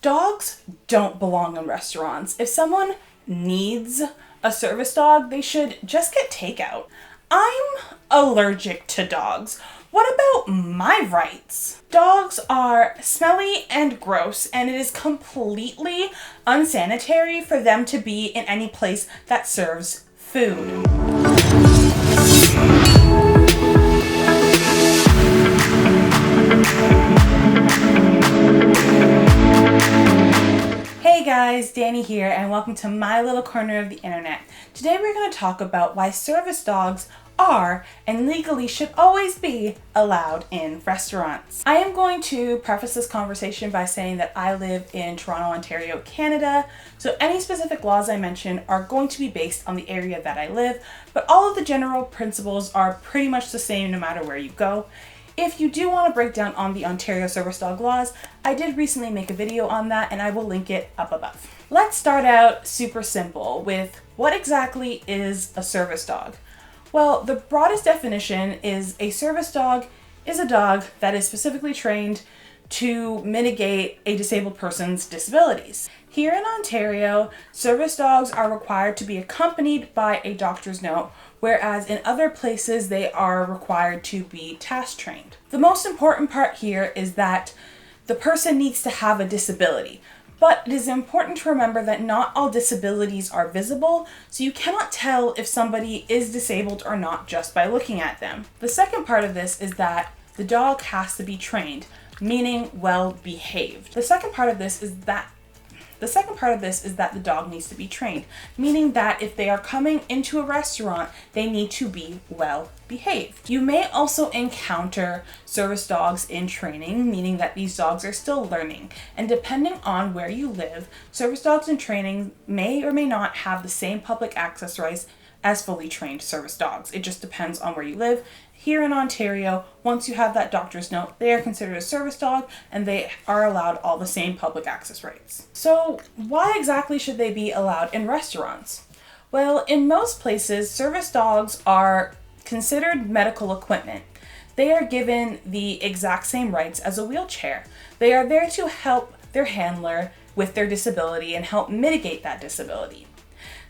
Dogs don't belong in restaurants. If someone needs a service dog, they should just get takeout. I'm allergic to dogs. What about my rights? Dogs are smelly and gross, and it is completely unsanitary for them to be in any place that serves food. Hey guys, Dani here, and welcome to my little corner of the internet. Today we're going to talk about why service dogs are and legally should always be allowed in restaurants. I am going to preface this conversation by saying that I live in Toronto, Ontario, Canada, so any specific laws I mention are going to be based on the area that I live, but all of the general principles are pretty much the same no matter where you go. If you do want to break down on the Ontario service dog laws, I did recently make a video on that and I will link it up above. Let's start out super simple with what exactly is a service dog? Well, the broadest definition is a service dog is a dog that is specifically trained to mitigate a disabled person's disabilities. Here in Ontario, service dogs are required to be accompanied by a doctor's note, whereas in other places they are required to be task trained. The most important part here is that the person needs to have a disability. But it is important to remember that not all disabilities are visible, so you cannot tell if somebody is disabled or not just by looking at them. The second part of this is that the dog has to be trained, meaning well behaved. The second part of this is that the dog needs to be trained, meaning that if they are coming into a restaurant, they need to be well behaved. You may also encounter service dogs in training, meaning that these dogs are still learning. And depending on where you live, service dogs in training may or may not have the same public access rights as fully trained service dogs. It just depends on where you live. Here in Ontario, once you have that doctor's note, they are considered a service dog and they are allowed all the same public access rights. So why exactly should they be allowed in restaurants? Well, in most places, service dogs are considered medical equipment. They are given the exact same rights as a wheelchair. They are there to help their handler with their disability and help mitigate that disability.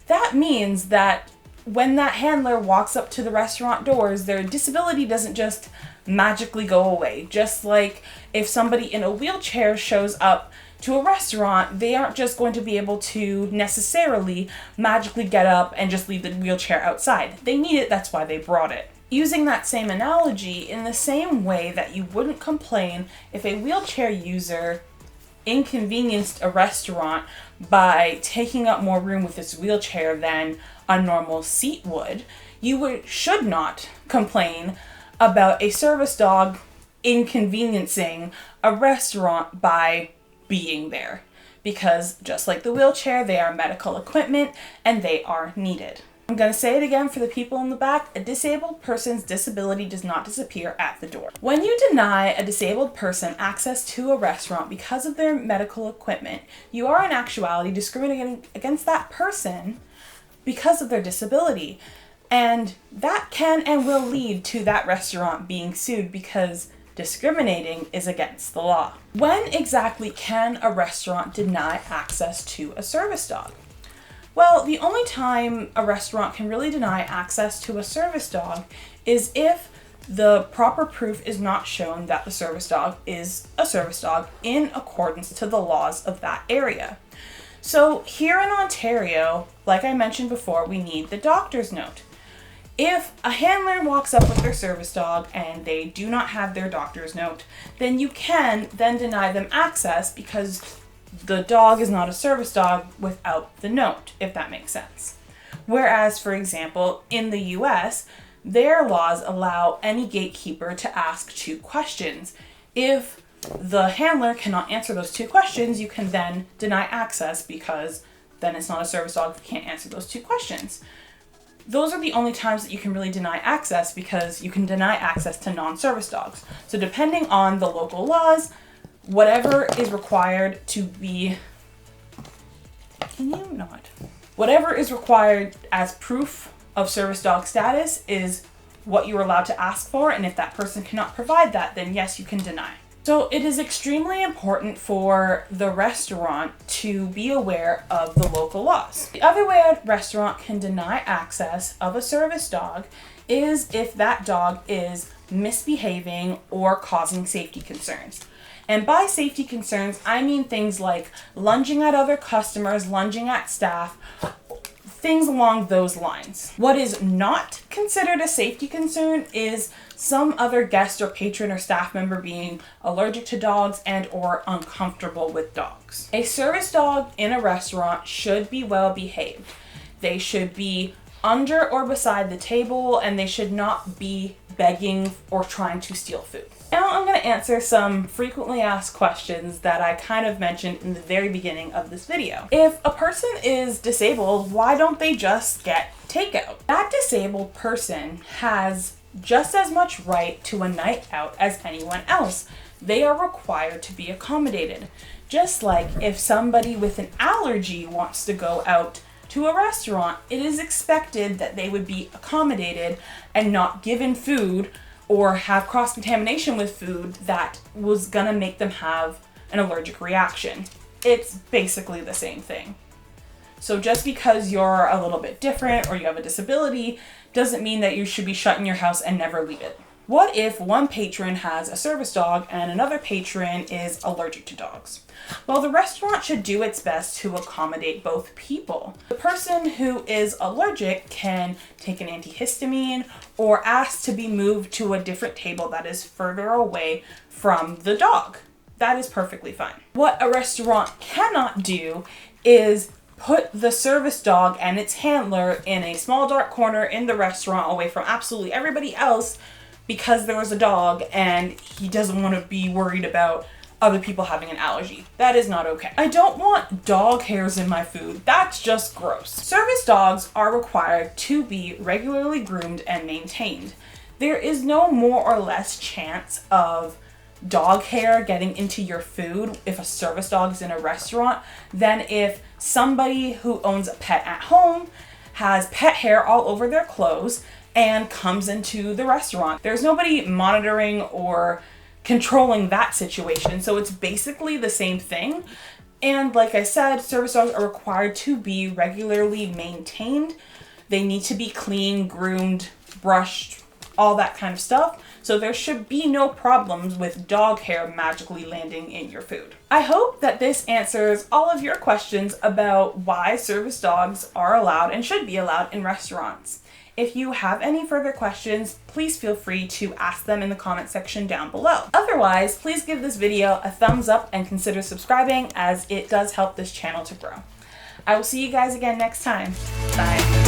That means that when that handler walks up to the restaurant doors, their disability doesn't just magically go away. Just like if somebody in a wheelchair shows up to a restaurant, they aren't just going to be able to necessarily magically get up and just leave the wheelchair outside. They need it, that's why they brought it. Using that same analogy, in the same way that you wouldn't complain if a wheelchair user inconvenienced a restaurant by taking up more room with this wheelchair than a normal seat would, you should not complain about a service dog inconveniencing a restaurant by being there. Because just like the wheelchair, they are medical equipment and they are needed. I'm going to say it again for the people in the back. A disabled person's disability does not disappear at the door. When you deny a disabled person access to a restaurant because of their medical equipment, you are in actuality discriminating against that person because of their disability. And that can and will lead to that restaurant being sued because discriminating is against the law. When exactly can a restaurant deny access to a service dog? Well, the only time a restaurant can really deny access to a service dog is if the proper proof is not shown that the service dog is a service dog in accordance to the laws of that area. So here in Ontario, like I mentioned before, we need the doctor's note. If a handler walks up with their service dog and they do not have their doctor's note, then you can then deny them access because the dog is not a service dog without the note, if that makes sense. Whereas, for example, in the US, their laws allow any gatekeeper to ask 2 questions. If the handler cannot answer those 2 questions, you can then deny access because then it's not a service dog if you can't answer those 2 questions. Those are the only times that you can really deny access because you can deny access to non-service dogs. So depending on the local laws, whatever is required to be, whatever is required as proof of service dog status is what you're allowed to ask for, and if that person cannot provide that, then yes, you can deny. So it is extremely important for the restaurant to be aware of the local laws. The other way a restaurant can deny access of a service dog is if that dog is misbehaving or causing safety concerns. And by safety concerns, I mean things like lunging at other customers, lunging at staff, things along those lines. What is not considered a safety concern is some other guest or patron or staff member being allergic to dogs and or uncomfortable with dogs. A service dog in a restaurant should be well behaved. They should be under or beside the table, and they should not be begging or trying to steal food. Now I'm going to answer some frequently asked questions that I kind of mentioned in the very beginning of this video. If a person is disabled, why don't they just get takeout? That disabled person has just as much right to a night out as anyone else. They are required to be accommodated. Just like if somebody with an allergy wants to go out to a restaurant, it is expected that they would be accommodated and not given food or have cross-contamination with food that was gonna make them have an allergic reaction. It's basically the same thing. So just because you're a little bit different or you have a disability doesn't mean that you should be shut in your house and never leave it. What if one patron has a service dog and another patron is allergic to dogs? Well, the restaurant should do its best to accommodate both people. The person who is allergic can take an antihistamine or ask to be moved to a different table that is further away from the dog. That is perfectly fine. What a restaurant cannot do is put the service dog and its handler in a small dark corner in the restaurant away from absolutely everybody else because there was a dog and he doesn't want to be worried about other people having an allergy. That is not okay. I don't want dog hairs in my food. That's just gross. Service dogs are required to be regularly groomed and maintained. There is no more or less chance of dog hair getting into your food if a service dog is in a restaurant than if somebody who owns a pet at home has pet hair all over their clothes and comes into the restaurant. There's nobody monitoring or controlling that situation, so it's basically the same thing. And like I said, service dogs are required to be regularly maintained. They need to be clean, groomed, brushed, all that kind of stuff. So there should be no problems with dog hair magically landing in your food. I hope that this answers all of your questions about why service dogs are allowed and should be allowed in restaurants. If you have any further questions, please feel free to ask them in the comment section down below. Otherwise, please give this video a thumbs up and consider subscribing, as it does help this channel to grow. I will see you guys again next time. Bye.